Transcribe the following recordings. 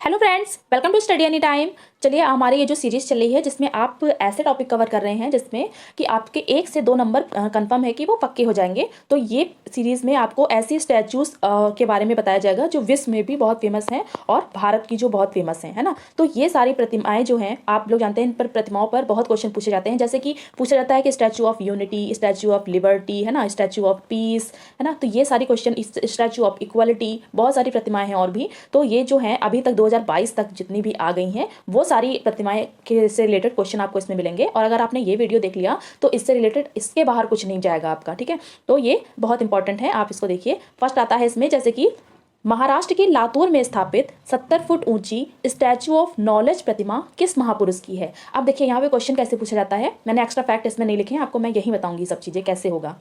Hello friends, welcome to Study Any Time. चलिए, हमारी ये जो सीरीज चल रही है जिसमें आप ऐसे टॉपिक कवर कर रहे हैं जिसमें कि आपके 1 से 2 नंबर कंफर्म है कि वो पक्के हो जाएंगे। तो ये सीरीज में आपको ऐसी स्टैचूज के बारे में बताया जाएगा जो विश्व में भी बहुत फेमस हैं और भारत की जो बहुत फेमस हैं, है ना। तो ये सारी प्रतिमाएं जो हैं, आप लोग जानते हैं, इन पर प्रतिमाओं पर बहुत क्वेश्चन पूछे जाते हैं। जैसे कि पूछा जाता है कि statue of unity, statue of liberty, है ना, स्टैचू ऑफ पीस, है ना। तो ये सारी क्वेश्चन, स्टैचू ऑफ इक्वालिटी, बहुत सारी प्रतिमाएं हैं और भी। तो ये जो है अभी तक 2022 तक जितनी भी आ गई हैं वो सारी प्रतिमाएं के से रिलेटेड क्वेश्चन आपको इसमें मिलेंगे। और अगर आपने ये वीडियो देख लिया तो इससे रिलेटेड इसके बाहर कुछ नहीं जाएगा आपका, ठीक है। तो ये बहुत इंपॉर्टेंट है, आप इसको देखिए। फर्स्ट आता है इसमें, जैसे कि महाराष्ट्र के लातूर में स्थापित 70 फुट ऊंची स्टैचू ऑफ नॉलेज प्रतिमा किस महापुरुष की है। अब देखिए यहाँ पे क्वेश्चन कैसे पूछा जाता है, मैंने एक्स्ट्रा फैक्ट इसमें नहीं लिखे हैं, आपको मैं यही बताऊंगी सब चीज़ें कैसे होगा।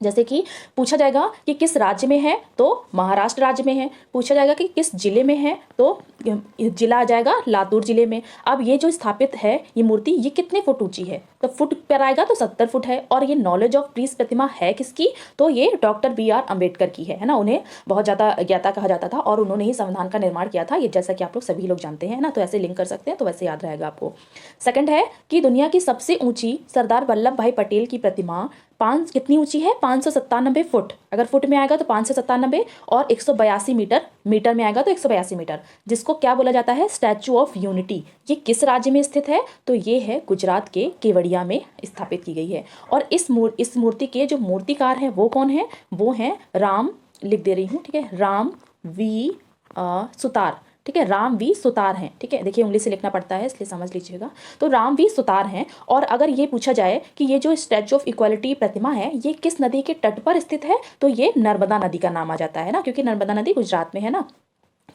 जैसे कि पूछा जाएगा कि किस राज्य में है, तो महाराष्ट्र राज्य में है। पूछा जाएगा कि किस जिले में है, तो जिला आ जाएगा लातूर जिले में। अब ये जो स्थापित है ये मूर्ति, ये कितने फुट ऊंची है, तो फुट पर आएगा तो 70 फुट है। और ये नॉलेज ऑफ पीस प्रतिमा है किसकी, तो ये डॉक्टर BR अम्बेडकर की है ना। उन्हें बहुत ज़्यादा ज्ञाता कहा जाता था और उन्होंने ही संविधान का निर्माण किया था, ये जैसा कि आप लोग सभी लोग जानते हैं ना। तो ऐसे लिंक कर सकते हैं, तो वैसे याद रहेगा आपको। सेकंड है कि दुनिया की सबसे ऊंची सरदार वल्लभ भाई पटेल की प्रतिमा कितनी ऊंची है, 597 फुट। अगर फुट में आएगा तो 597 और 182 मीटर, मीटर में आएगा तो 182 मीटर, जिसको क्या बोला जाता है, स्टैचू ऑफ यूनिटी। ये किस राज्य में स्थित है, तो ये है गुजरात के केवड़िया में स्थापित की गई है। और इस मूर्ति के जो मूर्तिकार हैं वो कौन है, वो हैं राम, लिख दे रही हूँ, ठीक है, राम वी सुतार, ठीक है, राम वी सुतार हैं, ठीक है। देखिए उंगली से लिखना पड़ता है इसलिए समझ लीजिएगा। तो राम वी सुतार हैं। और अगर ये पूछा जाए कि ये जो स्टैचू ऑफ इक्वालिटी प्रतिमा है ये किस नदी के तट पर स्थित है, तो ये नर्मदा नदी का नाम आ जाता है ना, क्योंकि नर्मदा नदी गुजरात में है ना।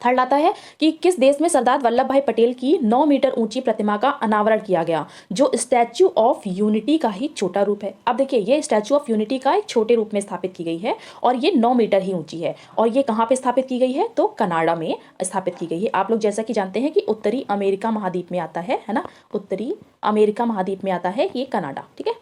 थर्ड आता है कि किस देश में सरदार वल्लभ भाई पटेल की 9 मीटर ऊंची प्रतिमा का अनावरण किया गया, जो स्टैचू ऑफ यूनिटी का ही छोटा रूप है। अब देखिए ये स्टैचू ऑफ यूनिटी का एक छोटे रूप में स्थापित की गई है और ये 9 मीटर ही ऊंची है। और ये कहाँ पे स्थापित की गई है, तो कनाडा में स्थापित की गई है। आप लोग जैसा कि जानते हैं कि उत्तरी अमेरिका महाद्वीप में आता है ना, उत्तरी अमेरिका महाद्वीप में आता है ये कनाडा, ठीक है।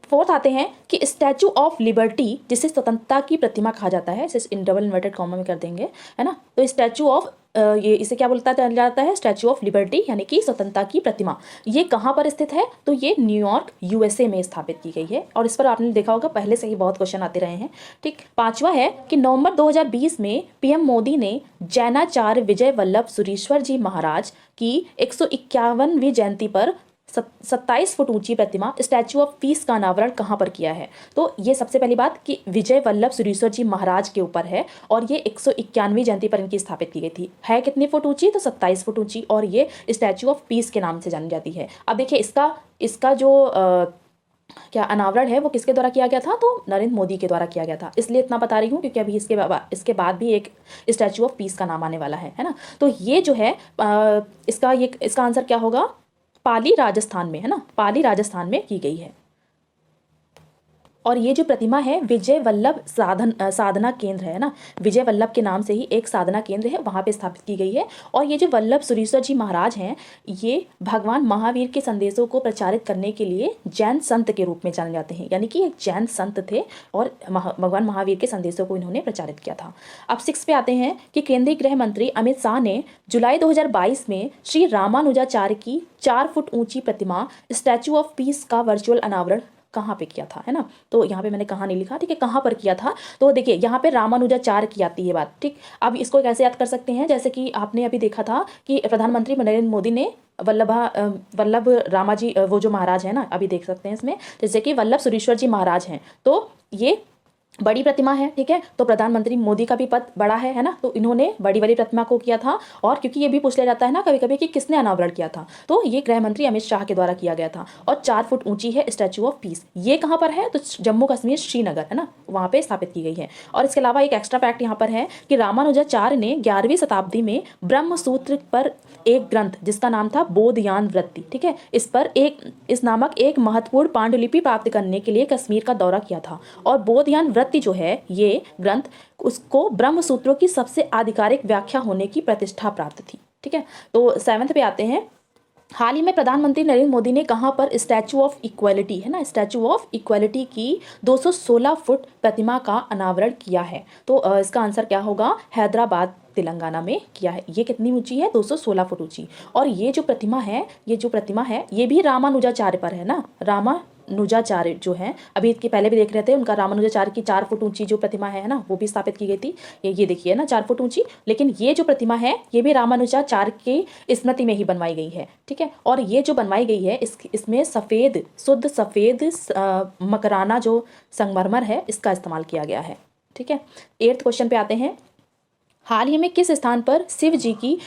फोर्थ आते हैं कि स्टैचू ऑफ लिबर्टी, जिसे स्वतंत्रता की प्रतिमा कहा जाता है, इसे इन डबल इन्वर्टेड कॉमा में कर देंगे, है ना। तो स्टैचू ऑफ ये इसे क्या बोलता जाता है, स्टैचू ऑफ लिबर्टी, यानी कि स्वतंत्रता की प्रतिमा। ये कहाँ पर स्थित है, तो ये न्यूयॉर्क USA में स्थापित की गई है। और इस पर आपने देखा होगा पहले से ही बहुत क्वेश्चन आते रहे हैं, ठीक। पांचवा है कि नवंबर 2020 में PM मोदी ने जैनाचार्य विजय वल्लभ सुरीश्वर जी महाराज की 151वीं जयंती पर 27 फुट ऊंची प्रतिमा स्टैचू ऑफ पीस का अनावरण कहाँ पर किया है। तो ये सबसे पहली बात कि विजय वल्लभ सुरीश्वर जी महाराज के ऊपर है और ये 151वीं जयंती पर इनकी स्थापित की गई थी। है कितनी फुट ऊंची, तो 27 फुट ऊंची, और ये स्टैचू ऑफ पीस के नाम से जानी जाती है। अब देखिए इसका जो क्या अनावरण है वो किसके द्वारा किया गया था, तो नरेंद्र मोदी के द्वारा किया गया था। इसलिए इतना बता रही हूँ क्योंकि अभी इसके बाद भी एक स्टैचू ऑफ पीस का नाम आने वाला है ना। तो ये जो है इसका आंसर क्या होगा, पाली राजस्थान में, है ना, पाली राजस्थान में की गई है। और ये जो प्रतिमा है विजय वल्लभ साधना केंद्र है ना, विजय वल्लभ के नाम से ही एक साधना केंद्र है, वहाँ पे स्थापित की गई है। और ये जो वल्लभ सुरीश्वर जी महाराज हैं, ये भगवान महावीर के संदेशों को प्रचारित करने के लिए जैन संत के रूप में जाने जाते हैं, यानी कि एक जैन संत थे और भगवान महावीर के संदेशों को इन्होंने प्रचारित किया था। अब 6 पे आते हैं कि केंद्रीय गृह मंत्री अमित शाह ने जुलाई 2022 में श्री रामानुजाचार्य की 4 फुट ऊंची प्रतिमा स्टैचू ऑफ पीस का वर्चुअल अनावरण कहाँ पे किया था, है ना। तो यहाँ पे मैंने कहाँ नहीं लिखा, ठीक है, कहाँ पर किया था। तो देखिए यहाँ पे रामानुजाचार्य की आती है बात, ठीक। अब इसको कैसे याद कर सकते हैं, जैसे कि आपने अभी देखा था कि प्रधानमंत्री नरेंद्र मोदी ने वल्लभ रामाजी वो जो महाराज है ना, अभी देख सकते हैं इसमें, जैसे कि वल्लभ सुरीश्वर जी महाराज हैं, तो ये बड़ी प्रतिमा है, ठीक है। तो प्रधानमंत्री मोदी का भी पद बड़ा है ना, तो इन्होंने बड़ी वाली प्रतिमा को किया था। और क्योंकि ये भी पूछ लिया जाता है ना कभी कभी कि किसने अनावरण किया था, तो ये गृह मंत्री अमित शाह के द्वारा किया गया था। और 4 फुट ऊंची है स्टैचू ऑफ पीस। ये कहाँ पर है, तो जम्मू कश्मीर श्रीनगर, है ना, वहाँ पे स्थापित की गई है। और इसके अलावा एक एक्स्ट्रा फैक्ट यहाँ पर है कि रामानुजाचार्य ने 11वीं शताब्दी में ब्रह्म सूत्र पर एक ग्रंथ जिसका नाम था बोधयान वृत्ति, ठीक है, इस नामक एक महत्वपूर्ण पांडुलिपि प्राप्त करने के लिए कश्मीर का दौरा किया था। और बोधयान वृत्ति जो है ये ग्रंथ, उसको ब्रह्म सूत्रों की सबसे आधिकारिक व्याख्या होने की प्रतिष्ठा प्राप्त थी, ठीक है। तो 7th पे आते हैं, हाल ही में प्रधानमंत्री नरेंद्र मोदी ने कहां पर स्टैचू ऑफ इक्वालिटी, है ना, स्टैचू ऑफ इक्वालिटी की 216 फुट प्रतिमा का अनावरण किया है। तो इसका आंसर क्या होगा, हैदराबाद तेलंगाना में किया है। ये कितनी ऊंची है? 216 फुट ऊंची। और ये जो प्रतिमा है ये भी रामानुजाचार्य पर है ना। रामानुजाचार्य जो है, अभी इसके पहले भी देख रहे थे, उनका रामानुजाचार्य की 4 फुट ऊंची जो प्रतिमा है ना, वो भी स्थापित की गई थी। ये देखिए ना 4 फुट ऊंची। लेकिन ये जो प्रतिमा है ये भी रामानुजाचार्य की स्मृति में ही बनवाई गई है, ठीक है। और ये जो बनवाई गई है इसमें सफ़ेद, शुद्ध सफ़ेद मकराना जो संगमरमर है इसका इस्तेमाल किया गया है, ठीक है। 8th क्वेश्चन पे आते हैं। हाल ही में किस स्थान पर शिव जी की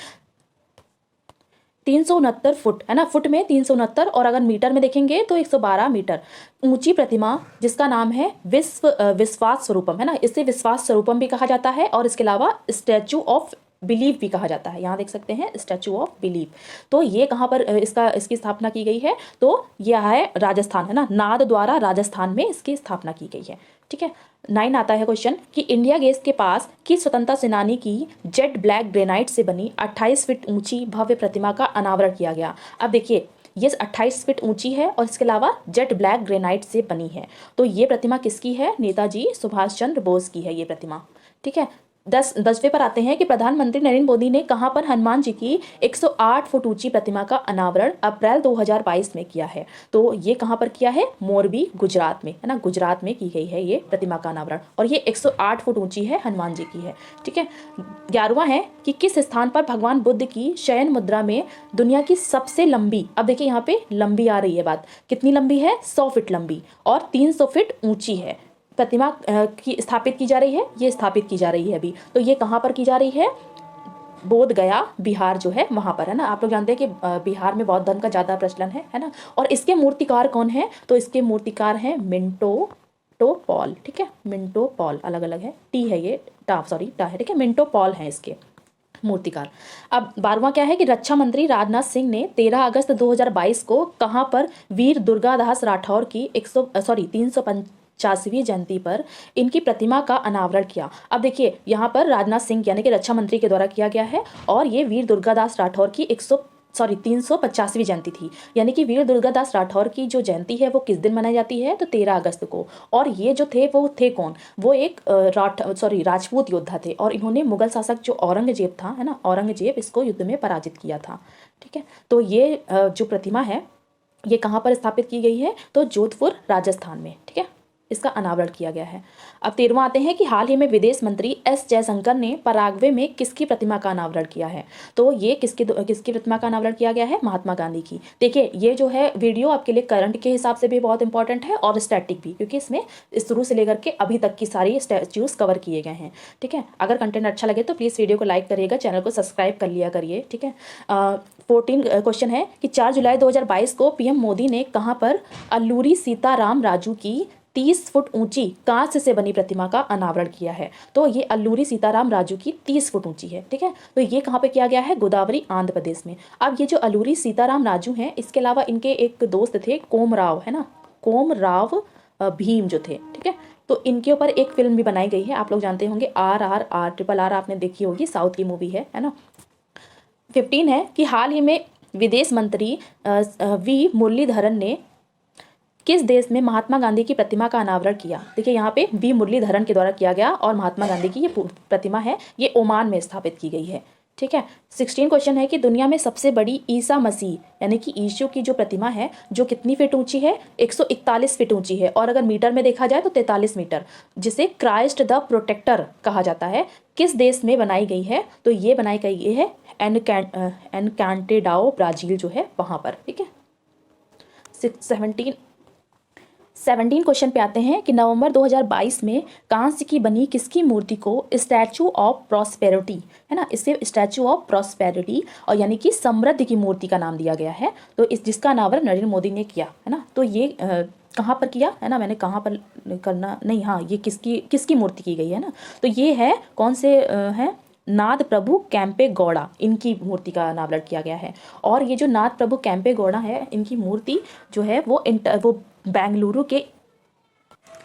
369 फुट, है ना, फुट में 369 और अगर मीटर में देखेंगे तो 112 मीटर ऊंची प्रतिमा जिसका नाम है विश्वास स्वरूपम, है ना, इसे विश्वास स्वरूपम भी कहा जाता है और इसके अलावा स्टैचू ऑफ बिलीव भी कहा जाता है। यहाँ देख सकते हैं स्टैचू ऑफ बिलीव। तो ये कहाँ पर इसकी स्थापना की गई है? तो यह है राजस्थान, है ना, नाद द्वारा राजस्थान में इसकी स्थापना की गई है, ठीक है। 9 आता है क्वेश्चन कि इंडिया गेट के पास किस स्वतंत्रता सेनानी की जेट ब्लैक ग्रेनाइट से बनी 28 फीट ऊंची भव्य प्रतिमा का अनावरण किया गया। अब देखिए ये 28 फीट ऊंची है और इसके अलावा जेट ब्लैक ग्रेनाइट से बनी है। तो ये प्रतिमा किसकी है? नेताजी सुभाष चंद्र बोस की है ये प्रतिमा, ठीक है। 10वें पर आते हैं कि प्रधानमंत्री नरेंद्र मोदी ने कहां पर हनुमान जी की 108 फुट ऊंची प्रतिमा का अनावरण अप्रैल 2022 में किया है? तो ये कहां पर किया है? मोरबी, गुजरात में, है ना, गुजरात में की गई है ये प्रतिमा का अनावरण और ये 108 फुट ऊंची है, हनुमान जी की है, ठीक है। 11वां है कि किस स्थान पर भगवान बुद्ध की शयन मुद्रा में दुनिया की सबसे लंबी, अब देखिए यहाँ पे लंबी आ रही है बात, कितनी लंबी है? 100 फीट लंबी और 300 फीट ऊंची है प्रतिमा की स्थापित की जा रही है, ये स्थापित की जा रही है अभी। तो ये कहाँ पर की जा रही है? बोध गया, बिहार जो है वहाँ पर, है ना। आप लोग जानते हैं कि बिहार में बौद्ध धर्म का ज़्यादा प्रचलन है ना। और इसके मूर्तिकार कौन है? तो इसके मूर्तिकार हैं मिंटो पॉल, ठीक है। मिंटो पॉल अलग अलग है, टी है ये, टा है, ठीक है। मिंटो पॉल हैं इसके मूर्तिकार। अब 12वां क्या है कि रक्षा मंत्री राजनाथ सिंह ने 13 अगस्त 2022 को कहाँ पर वीर दुर्गादास राठौर की 350वीं जयंती पर इनकी प्रतिमा का अनावरण किया। अब देखिए यहाँ पर राजनाथ सिंह यानी कि रक्षा मंत्री के द्वारा किया गया है और ये वीर दुर्गादास राठौर की 350वीं जयंती थी। यानी कि वीर दुर्गादास राठौर की जो जयंती है वो किस दिन मनाई जाती है? तो 13 अगस्त को। और ये जो थे वो थे कौन? वो एक राजपूत योद्धा थे और इन्होंने मुगल शासक जो औरंगजेब था, है ना, औरंगजेब इसको युद्ध में पराजित किया था, ठीक है। तो ये जो प्रतिमा है ये कहाँ पर स्थापित की गई है? तो जोधपुर, राजस्थान में, ठीक है, इसका अनावरण किया गया है। अब 13वां आते हैं कि हाल ही में विदेश मंत्री एस जयशंकर ने पराग्वे में किसकी प्रतिमा का अनावरण किया है? तो ये किसकी प्रतिमा का अनावरण किया गया है? महात्मा गांधी की। देखिए ये जो है वीडियो आपके लिए करंट के हिसाब से भी बहुत इंपॉर्टेंट है और स्टैटिक भी, क्योंकि इसमें शुरू से लेकर के अभी तक की सारी स्टैच्यूज कवर किए गए हैं, ठीक है। अगर कंटेंट अच्छा लगे तो प्लीज़ वीडियो को लाइक करिएगा, चैनल को सब्सक्राइब कर लिया करिए, ठीक है। 14 क्वेश्चन है कि 4 जुलाई 2022 को पीएम मोदी ने कहाँ पर अल्लूरी सीताराम राजू की 30 फुट ऊंची कांस्य से बनी प्रतिमा का अनावरण किया है? तो ये अल्लूरी सीताराम राजू की 30 फुट ऊंची है, ठीक है। तो ये कहाँ पे किया गया है? गोदावरी, आंध्र प्रदेश में। अब ये जो अल्लूरी सीताराम राजू हैं इसके अलावा इनके एक दोस्त थे कोमराव, है ना, कोमराव भीम जो थे, ठीक है। तो इनके ऊपर एक फिल्म भी बनाई गई है, आप लोग जानते होंगे, RRR आपने देखी होगी, साउथ की मूवी है ना। 15 है कि हाल ही में विदेश मंत्री वी मुरलीधरन ने किस देश में महात्मा गांधी की प्रतिमा का अनावरण किया? देखिए यहाँ पे वी मुरलीधरन के द्वारा किया गया और महात्मा गांधी की ये प्रतिमा है ये ओमान में स्थापित की गई है, ठीक है। 16 क्वेश्चन है कि दुनिया में सबसे बड़ी ईसा मसीह यानी कि यीशु की जो प्रतिमा है जो कितनी फीट ऊंची है? 141 फीट ऊंची है और अगर मीटर में देखा जाए तो 43 मीटर, जिसे क्राइस्ट द प्रोटेक्टर कहा जाता है, किस देश में बनाई गई है? तो ये बनाई गई है एनकांटेडाओ, ब्राजील जो है वहाँ पर, ठीक है। 17 क्वेश्चन पे आते हैं कि नवंबर 2022 में कांस्य की बनी किसकी मूर्ति को स्टैचू ऑफ प्रॉस्पेरिटी, है ना, इसे स्टैचू ऑफ प्रॉस्पेरिटी और यानी कि समृद्धि की मूर्ति का नाम दिया गया है। तो इस जिसका अनावरण नरेंद्र मोदी ने किया, है ना। तो ये कहाँ पर किया है ना, मैंने कहाँ पर करना नहीं, हाँ, ये किसकी मूर्ति की गई है ना। तो ये है कौन से हैं? नाद प्रभु कैंपे गौड़ा, इनकी मूर्ति का अनावरण किया गया है। और ये जो नाद प्रभु कैंपे गौड़ा है इनकी मूर्ति जो है वो बेंगलुरु के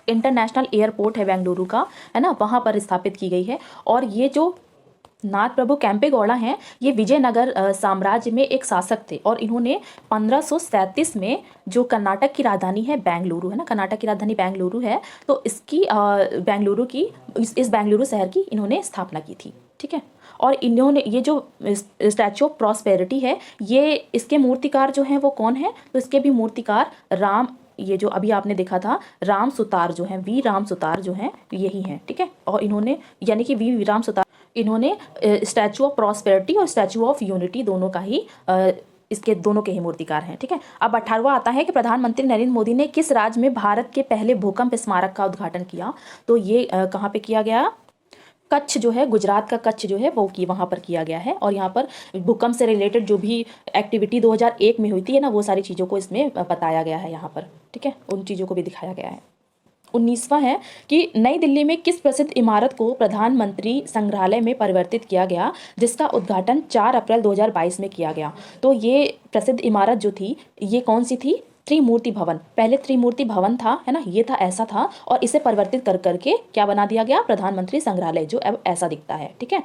इंटरनेशनल एयरपोर्ट है बेंगलुरु का, है ना, वहाँ पर स्थापित की गई है। और ये जो नाथ प्रभु कैंपे गौड़ा हैं ये विजयनगर साम्राज्य में एक शासक थे और इन्होंने 1537 में जो कर्नाटक की राजधानी है बेंगलुरु, है ना, कर्नाटक की राजधानी बेंगलुरु है, तो इसकी बेंगलुरु की इस बेंगलुरु शहर की इन्होंने स्थापना की थी, ठीक है। और इन्होंने ये जो स्टैचू ऑफ प्रॉस्पेरिटी है, ये इसके मूर्तिकार जो हैं वो कौन है, तो इसके भी मूर्तिकार राम, ये जो अभी आपने देखा था राम सुतार जो हैं, वी राम सुतार जो हैं यही हैं, ठीक है। और इन्होंने यानी कि वी राम सुतार इन्होंने स्टैचू ऑफ प्रॉस्पेरिटी और स्टैचू ऑफ यूनिटी दोनों का ही इसके दोनों के ही मूर्तिकार हैं, ठीक है। अब 18वां आता है कि प्रधानमंत्री नरेंद्र मोदी ने किस राज्य में भारत के पहले भूकंप स्मारक का उद्घाटन किया, तो ये कहाँ पे किया गया, कच्छ जो है, गुजरात का कच्छ जो है वो की वहाँ पर किया गया है। और यहाँ पर भूकंप से रिलेटेड जो भी एक्टिविटी 2001 में हुई थी ना, वो सारी चीज़ों को इसमें बताया गया है यहाँ पर, ठीक है, उन चीज़ों को भी दिखाया गया है। 19वां है कि नई दिल्ली में किस प्रसिद्ध इमारत को प्रधानमंत्री संग्रहालय में परिवर्तित किया गया, जिसका उद्घाटन 4 अप्रैल 2022 में किया गया। तो ये प्रसिद्ध इमारत जो थी ये कौन सी थी, त्रिमूर्ति भवन। पहले त्रिमूर्ति भवन था, है ना, ये था, ऐसा था, और इसे परिवर्तित कर करके क्या बना दिया गया, प्रधानमंत्री संग्रहालय, जो अब ऐसा दिखता है, ठीक है।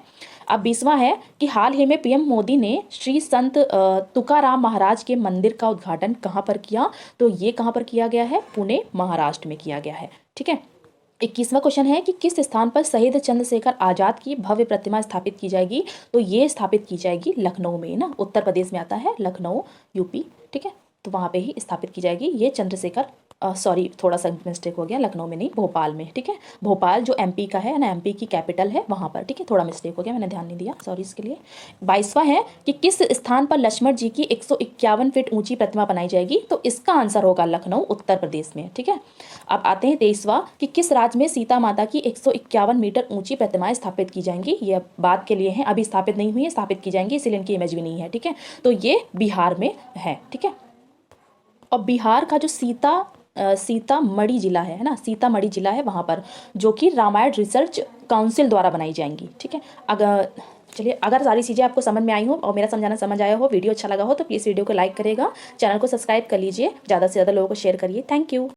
अब 20वां है कि हाल ही में पीएम मोदी ने श्री संत तुकाराम महाराज के मंदिर का उद्घाटन कहाँ पर किया, तो ये कहाँ पर किया गया है, पुणे महाराष्ट्र में किया गया है, ठीक है। 21वां क्वेश्चन है कि किस स्थान पर शहीद चंद्रशेखर आजाद की भव्य प्रतिमा स्थापित की जाएगी, तो ये स्थापित की जाएगी लखनऊ में ना, उत्तर प्रदेश में आता है लखनऊ, यूपी, ठीक है, तो वहाँ पे ही स्थापित की जाएगी ये चंद्रशेखर, सॉरी थोड़ा सा मिस्टेक हो गया, लखनऊ में नहीं, भोपाल में, ठीक है, भोपाल जो एमपी का है ना, एमपी की कैपिटल है वहाँ पर, ठीक है, थोड़ा मिस्टेक हो गया, मैंने ध्यान नहीं दिया, सॉरी इसके लिए। 22वां है कि किस स्थान पर लक्ष्मण जी की 151 फीट ऊंची प्रतिमा बनाई जाएगी, तो इसका आंसर होगा लखनऊ, उत्तर प्रदेश में, ठीक है। अब आते हैं 23वां कि किस राज्य में सीता माता की 151 मीटर ऊंची प्रतिमाएं स्थापित की जाएंगी, ये बात के लिए हैं, अभी स्थापित नहीं हुई है, स्थापित की जाएंगी, इसीलिए इनकी इमेज भी नहीं है, ठीक है, तो ये बिहार में है, ठीक है। और बिहार का जो सीतामढ़ी जिला है ना, सीतामढ़ी जिला है वहाँ पर, जो कि रामायण रिसर्च काउंसिल द्वारा बनाई जाएंगी, ठीक है। अगर चलिए, अगर सारी चीज़ें आपको समझ में आई हो और मेरा समझाना समझ आया हो, वीडियो अच्छा लगा हो, तो प्लीज़ वीडियो को लाइक करेगा, चैनल को सब्सक्राइब कर लीजिए, ज़्यादा से ज़्यादा लोगों को शेयर करिए। Thank you.